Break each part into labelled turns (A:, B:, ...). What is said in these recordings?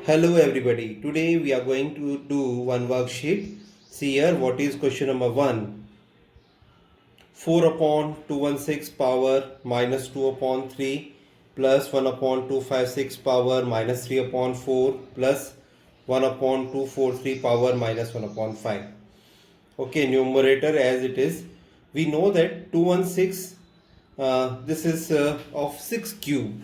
A: Hello everybody. Today we are going to do one worksheet. See here what is question number 1. 4 upon 216 power minus 2 upon 3 plus 1 upon 256 power minus 3 upon 4 plus 1 upon 243 power minus 1 upon 5. Okay, numerator as it is. We know that 216 this is of 6 cube.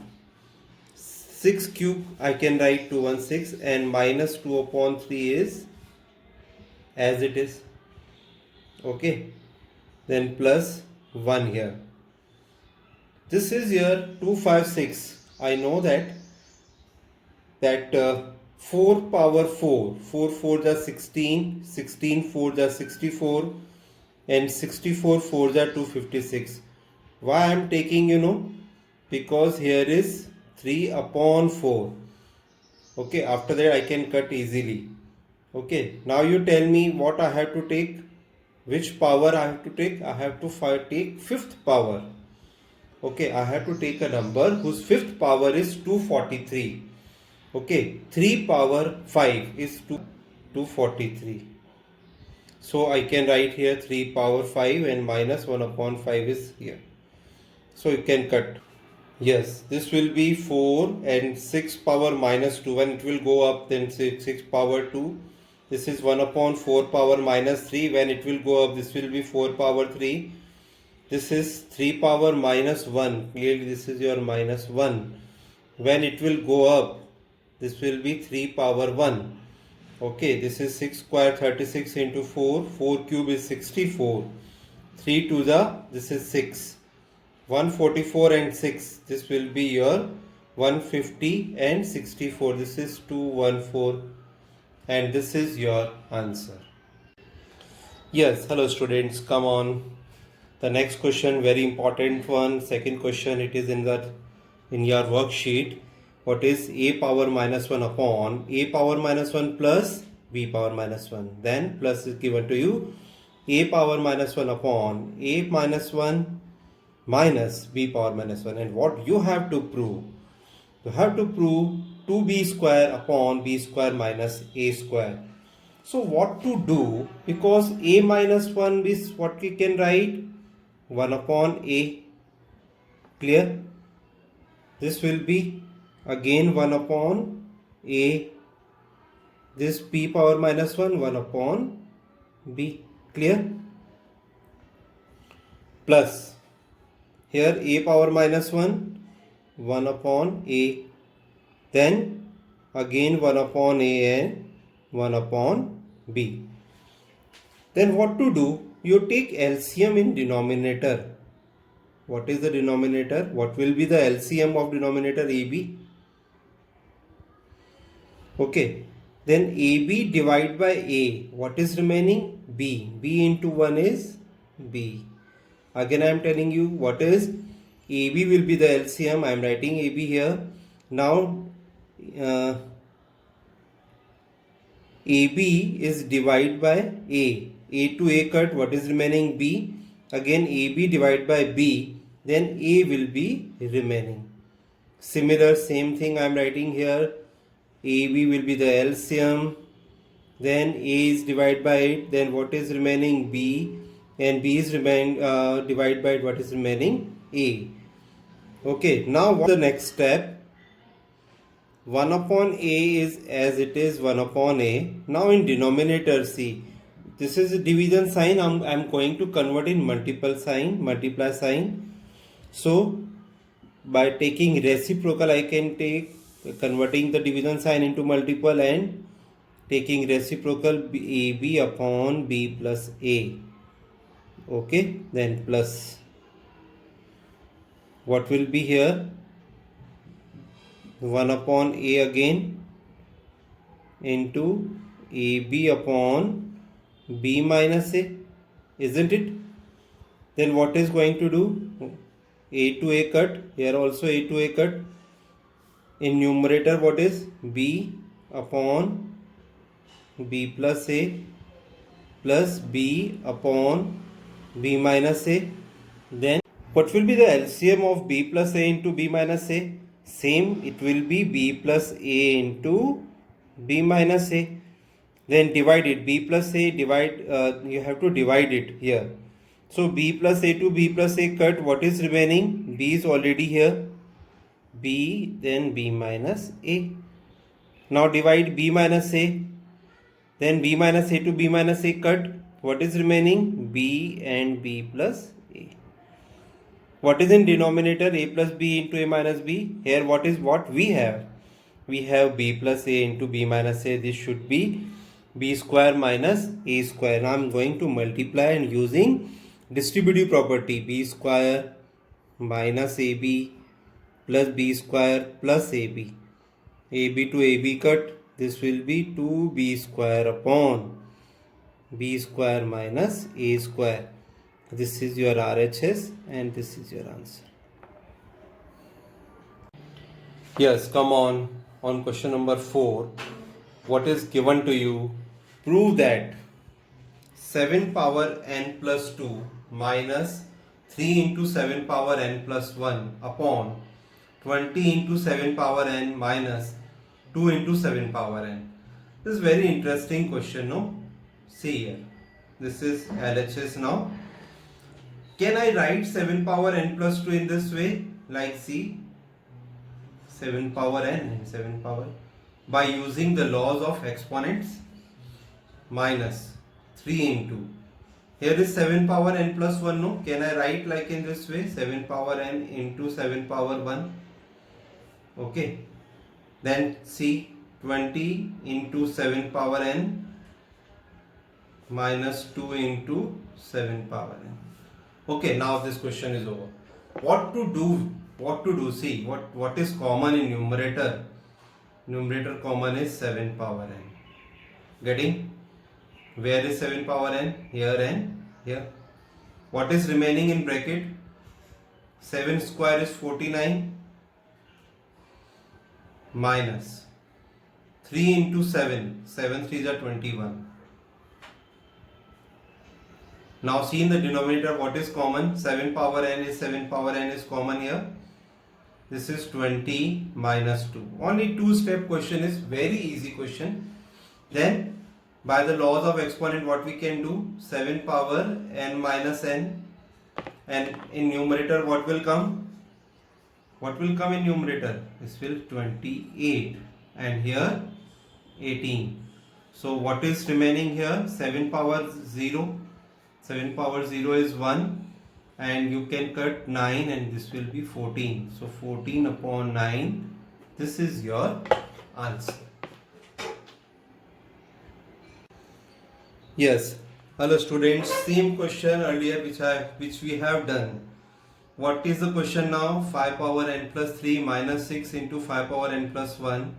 A: 6 cube I can write 216 and minus 2 upon 3 is as it is. Okay, then plus 1 here. This is here 256. I know that 4 power 4, 4 4 the 16, 16 4 the 64 and 64 4 the 256. Why I am taking because here is 3 upon 4. Okay, after that I can cut easily. Okay, now you tell me what I have to take, which power I have to take. I have to take fifth power. Okay, I have to take a number whose fifth power is 243. Okay, 3 power 5 is 243. So I can write here 3 power 5 and minus 1 upon 5 is here. So you can cut. Yes, this will be 4 and 6 power minus 2. When it will go up, then 6 power 2. This is 1 upon 4 power minus 3. When it will go up, this will be 4 power 3. This is 3 power minus 1. Clearly, this is your minus 1. When it will go up, this will be 3 power 1. Okay, this is 6 square 36 into 4. 4 cube is 64. 3 to the, this is 6. 144 and 6, this will be your 150 and 64. This is 214 and this is your answer. Yes, hello students, come on. The next question, very important one. Second question, it is in your worksheet. What is a power minus 1 upon a power minus 1 plus b power minus 1. Then plus is given to you. A power minus 1 upon a minus 1 minus b power minus 1. And what you have to prove? You have to prove 2b square upon b square minus a square. So what to do? Because a minus 1 is what we can write 1 upon a. Clear? This will be again 1 upon a. This b power minus 1 1 upon b. Clear? Plus here a power minus 1 1 upon a. Then again 1 upon a and 1 upon b. Then what to do? You take LCM in denominator. What is the denominator? What will be the LCM of denominator AB? Okay. Then AB divided by A. What is remaining? B. B into 1 is B. Again I am telling you what is AB will be the LCM. I am writing AB here. Now AB is divided by A. A to A cut. What is remaining? B. Again AB divided by B. Then A will be remaining. Similar same thing I am writing here. AB will be the LCM. Then A is divided by it. Then what is remaining? B. And B is divided by what is remaining? A. Okay, now what is the next step? 1 upon A is as it is 1 upon A. Now in denominator, see, this is a division sign. I'm going to convert in multiply sign. So by taking reciprocal, I can take converting the division sign into multiple and taking reciprocal AB upon B plus A. Okay, then plus what will be here? 1 upon A again into AB upon B minus A, isn't it? Then what is going to do? A to A cut. Here also A to A cut. In numerator what is? B upon B plus A plus B upon B minus A. Then what will be the LCM of B plus A into B minus A? Same, it will be B plus A into b minus a. Then divide it. B plus a divide. You have to divide it here. So b plus a to b plus a cut. What is remaining? B is already here. B, then b minus a. Now divide b minus a. Then b minus a to b minus a cut. What is remaining? B and b plus a. What is in denominator? A plus b into a minus b. Here what is what we have? We have b plus a into b minus a. This should be b square minus a square. Now I am going to multiply and using distributive property, b square minus ab plus b square plus ab. ab to ab cut. This will be 2b square upon b square minus a square. This is your RHS and this is your answer. Yes, come on. On question number 4, what is given to you? Prove that 7 power n plus 2 minus 3 into 7 power n plus 1 upon 20 into 7 power n minus 2 into 7 power n. This is very interesting question, no? See here. This is LHS now. Can I write 7 power n plus 2 in this way? Like see, 7 power n and 7 power by using the laws of exponents minus 3 into. Here is 7 power n plus 1, no? Can I write like in this way? 7 power n into 7 power 1. Okay. Then see 20 into 7 power n minus 2 into 7 power n. Okay, now this question is over. What to do? What to do? See, what is common in numerator? Numerator common is 7 power n. Getting? Where is 7 power n? Here and here. What is remaining in bracket? 7 square is 49 minus 3 into 7. 7 3s are 21. Now see in the denominator what is common. 7 power n is 7 power n is common here. This is 20 minus 2. Only 2-step question is very easy question. Then by the laws of exponent what we can do? 7 power n minus n, and in numerator what will come? What will come in numerator? This will 28 and here 18. So what is remaining here? 7 power 0. 7 power 0 is 1 and you can cut 9 and this will be 14. So 14 upon 9, this is your answer. Yes, hello students, same question earlier which we have done. What is the question now? 5 power n plus 3 minus 6 into 5 power n plus 1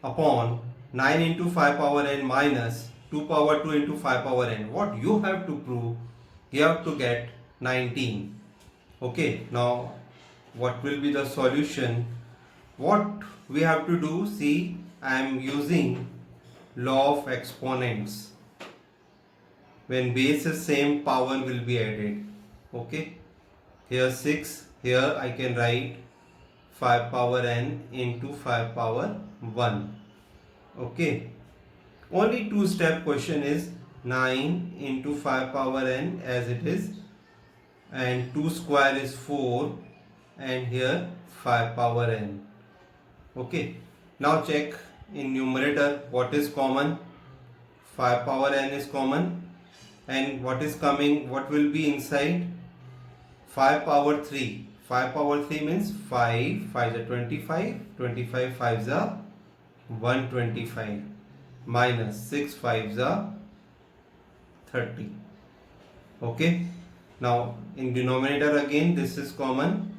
A: upon 9 into 5 power n minus 2 power 2 into 5 power n. What you have to prove? You have to get 19. Okay, now what will be the solution? What we have to do? See, I am using law of exponents. When base is same, power will be added. Okay, here 6, here I can write 5 power n into 5 power 1. Okay, only 2-step question is 9 into 5 power n as it is, and 2 square is 4 and here 5 power n. Okay, now check in numerator what is common. 5 power n is common, and what is coming, what will be inside? 5 power 3. 5 power 3 means 5 5s are 25, 25 5s are 125 minus 6 5s are 30. Okay, now in denominator again this is common,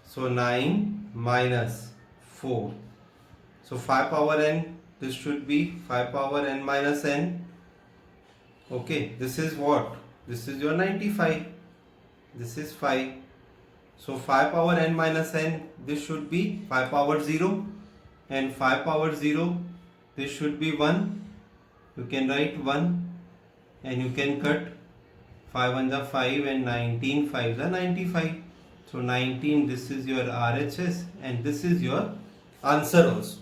A: so 9 minus 4. So 5 power n, this should be 5 power n minus n. Okay, this is what? This is your 95. This is 5. So 5 power n minus n, this should be 5 power 0, and 5 power 0, this should be 1. You can write 1 and you can cut 5 1s are 5 and 19 5s are 95. So 19, this is your RHS and this is your answer also.